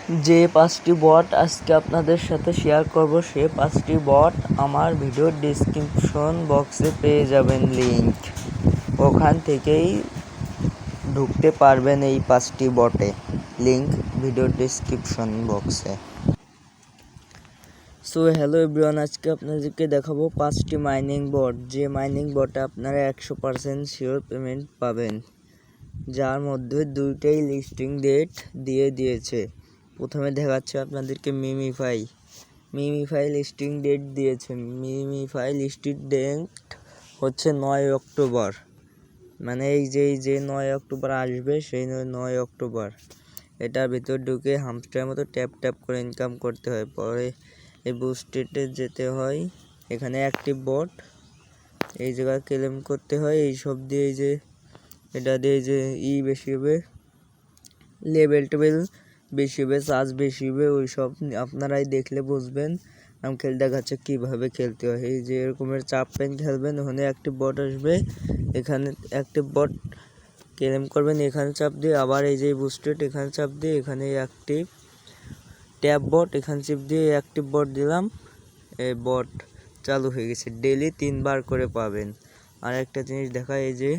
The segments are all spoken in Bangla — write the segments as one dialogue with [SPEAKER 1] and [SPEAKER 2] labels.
[SPEAKER 1] যে 5টি বট আজকে আপনাদের সাথে শেয়ার করব, সে 5টি বট আমার ভিডিওর ডেসক্রিপশন বক্সে পেয়ে যাবেন লিংক। ওখান থেকেই ঢুকতে পারবেন এই 5টি বটে, লিংক ভিডিওর ডেসক্রিপশন বক্সে। সো হ্যালো এভরিওয়ান, আজকে আপনাদেরকে দেখাবো 5টি মাইনিং বট, যে মাইনিং বটে আপনারা 100% শিওর পেমেন্ট পাবেন, যার মধ্যে 2টাই লিস্টিং ডেট দিয়ে দিয়েছে। প্রথমে দেখাচ্ছে আপনাদেরকে মিমিফাই লিস্টিং ডেট দিয়েছে। মিমিফাই লিস্টিং ডেট হচ্ছে 9 অক্টোবর, মানে এই যে 9 অক্টোবর আসবে, সেই 9 অক্টোবর। এটার ভিতর ঢুকে হামস্টারের মতো ট্যাপ করে ইনকাম করতে হয়। পরে এই বুস্টেডে যেতে হয়, এখানে অ্যাক্টিভ বট, এই জায়গায় ক্লেম করতে হয়। এই সব দিয়ে এই যে এটা দিয়ে যে বেশি হবে, লেভেল টেবেল বেশি হবে, চার্জ বেশি হবে, ওই সব আপনারাই দেখলে বুঝবেন। আমি খেলে দেখাচ্ছে কীভাবে খেলতে হয়। এই যে এরকমের চাপ পেন খেলবেন, ওখানে অ্যাক্টিভ বট আসবে, এখানে অ্যাক্টিভ বট ক্লেম করবেন, এখানে চাপ দিয়ে আবার এই যে বুস্টেড, এখানে চাপ দিয়ে এখানে অ্যাক্টিভ ট্যাপ বট, এখানে চাপ দিয়ে অ্যাক্টিভ বট দিলাম, এই বট চালু হয়ে গেছে। ডেলি 3বার করে পাবেন। আর একটা জিনিস দেখা, এই যে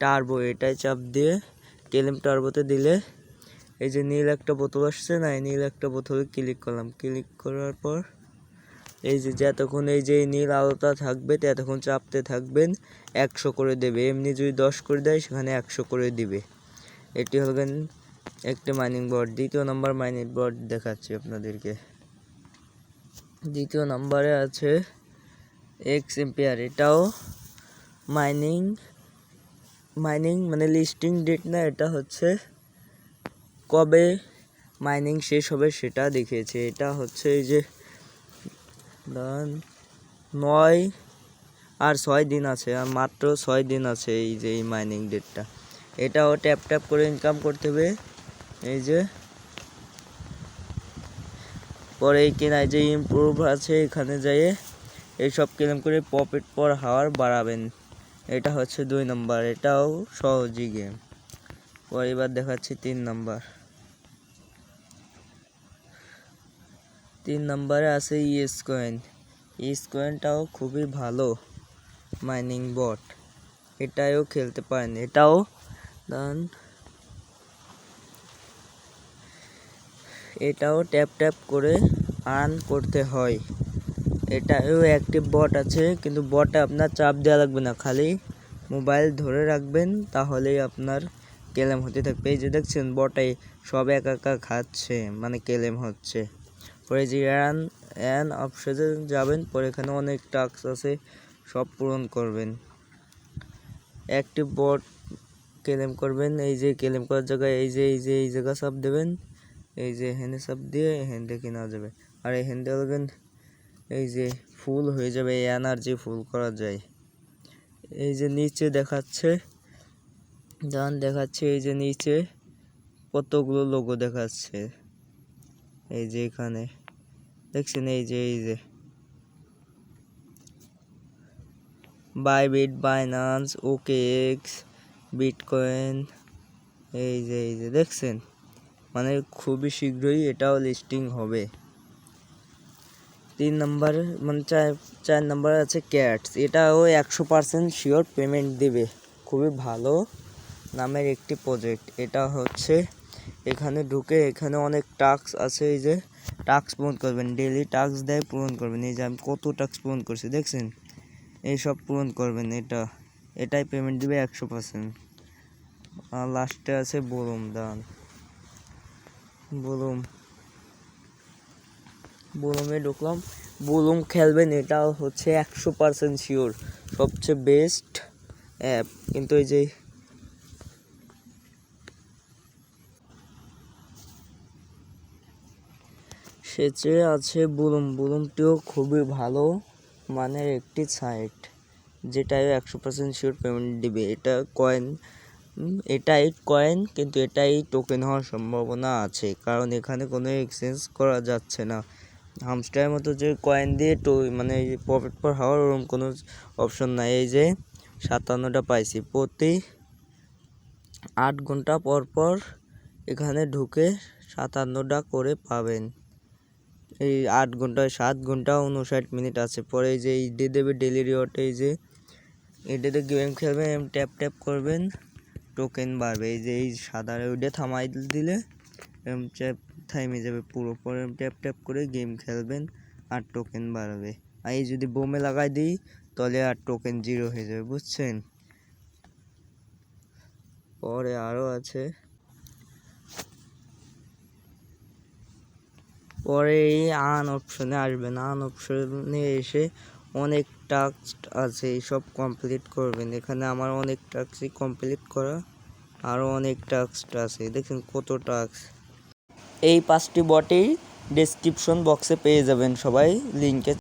[SPEAKER 1] টার্বো, এটাই চাপ দিয়ে ক্লেম টার্বোতে দিলে এই যে নীল একটা বোতল আসছে না, এই নীল একটা বোতলে ক্লিক করলাম। ক্লিক করার পর এই যে যতক্ষণ এই যে নীল আলোটা থাকবে ততক্ষণ চাপতে থাকবেন, 100 করে দেবে। এমনি যদি 10 করে দেয় সেখানে 100 করে দিবে। এটি হলেন একটি মাইনিং বট। দ্বিতীয় নাম্বার মাইনিং বট দেখাচ্ছি আপনাদেরকে। দ্বিতীয় নাম্বারে আছে এক্স এম্পিয়ার। এটাও মাইনিং মানে লিস্টিং ডেট না, এটা হচ্ছে কবে মাইনিং শেষ হবে সেটা দেখিয়েছে। এটা হচ্ছে এই যে 9 আর 6 দিন আছে, আর মাত্র 6 দিন আছে এই যে এই মাইনিং ডেটটা। এটাও ট্যাপ করে ইনকাম করতে হবে। এই যে পরে এই কেনায় যে ইমপ্রুভ আছে, এখানে যেয়ে এইসব ক্লেম করে প্রফিট পর হাওয়ার বাড়াবেন। এটা হচ্ছে 2 নম্বর, এটাও সহজই গেম। পরে এবার দেখাচ্ছি 3 নম্বর। 3 নম্বরে আছে ইএস কয়েনটাও খুবই ভালো মাইনিং বট, এটাও খেলতে পারেন। এটাও ট্যাপ করে আর্ন করতে হয়। এটাও অ্যাক্টিভ বট আছে, কিন্তু বটে আপনার চাপ দেওয়া লাগবে না, খালি মোবাইল ধরে রাখবেন, তাহলেই আপনার ক্লেম হতে থাকবে। এই যে দেখছেন বটে সব একা খাচ্ছে, মানে ক্লেম হচ্ছে। পরে যে অ্যান অপশনে যাবেন, পরে এখানে অনেক টাস্ক আছে, সব পূরণ করবেন। অ্যাক্টিভ বট ক্লেম করবেন, এই যে ক্লেম করার জায়গায় এই জায়গা চাপ দেবেন, এই যে হ্যান্ডে চাপ দিয়ে হ্যান্ডে কেনা যাবে। আর এই হ্যান্ডে লাগবেন, এই যে ফুল হয়ে যাবে, এনার্জি ফুল করা যায়। এই যে নিচে দেখাচ্ছে, এই যে নিচে কতগুলো লোগো দেখাচ্ছে, এই যে এখানে দেখছেন, এই যে বাইবিট, বাইন্যান্স, ওকেএক্স, বিটকয়েন, এই যে দেখছেন, মানে খুবই শীঘ্রই এটাও লিস্টিং হবে। 3 নম্বর মানে 4 নম্বরে আছে ক্যাটস। এটাও 100% শিওর পেমেন্ট দিবে, খুবই ভালো নামের একটি প্রজেক্ট। এটা হচ্ছে এখানে ঢুকে, এখানে অনেক টাস্ক আছে, এই যে টাস্ক পূরণ করবেন, ডেইলি টাস্ক দেয়, পূরণ করবেন। এই যে আমি কত টাস্ক পূরণ করছি দেখছেন, এই সব পূরণ করবেন, এটাই পেমেন্ট দিবে 100%। আর লাস্টে আছে বুলুমে ঢুকলাম, বুলুম খেলবেন। এটা হচ্ছে 100% শিওর সবচেয়ে বেস্ট অ্যাপ। কিন্তু এই যে সেচে আছে বুলুমটিও খুবই ভালো মানের একটি সাইট, যেটাই 100% শিওর পেমেন্ট দিবে। এটাই কয়েন, কিন্তু এটাই টোকেন হওয়ার সম্ভাবনা আছে, কারণ এখানে কোনো এক্সচেঞ্জ করা যাচ্ছে না। হামস্টারের মতো যে কয়েন দিয়ে মানে প্রফিট পর হওয়ার ওরকম কোনো অপশন নাই। এই যে 57টা পাইছি, প্রতি 8 ঘন্টা পর এখানে ঢুকে 57টা করে পাবেন। এই 8 ঘন্টায় 7 ঘন্টা 59 মিনিট আছে। পরে এই যে দিয়ে দেবে ডেলি রিওয়ার্ড, এই যে এটাতে গেম খেলবেন, ট্যাপ ট্যাপ করবেন, টোকেন বাড়বে। এই যে এই সাদা ওইটা থামাই দিলে ট্যাপ থামে যাবে পুরো। পরে ট্যাপ ট্যাপ করে গেম খেলবেন আর টোকেন বাড়বে। আর এই যদি বোমে লাগাই দিই তাহলে আর টোকেন 0 হয়ে যাবে, বুঝছেন? পরে আরও আছে, পরে এই আন অপশনে আসবেন। আন অপশনে এসে অনেক টাস্ক আছে, এইসব কমপ্লিট করবেন। এখানে আমার অনেক টাস্কই কমপ্লিট করা, আরও অনেক টাস্ক আছে, দেখুন কত টাস্ক। এই 5টি বটেই ডেসক্রিপশন বক্সে পেয়ে যাবেন সবাই, লিঙ্কে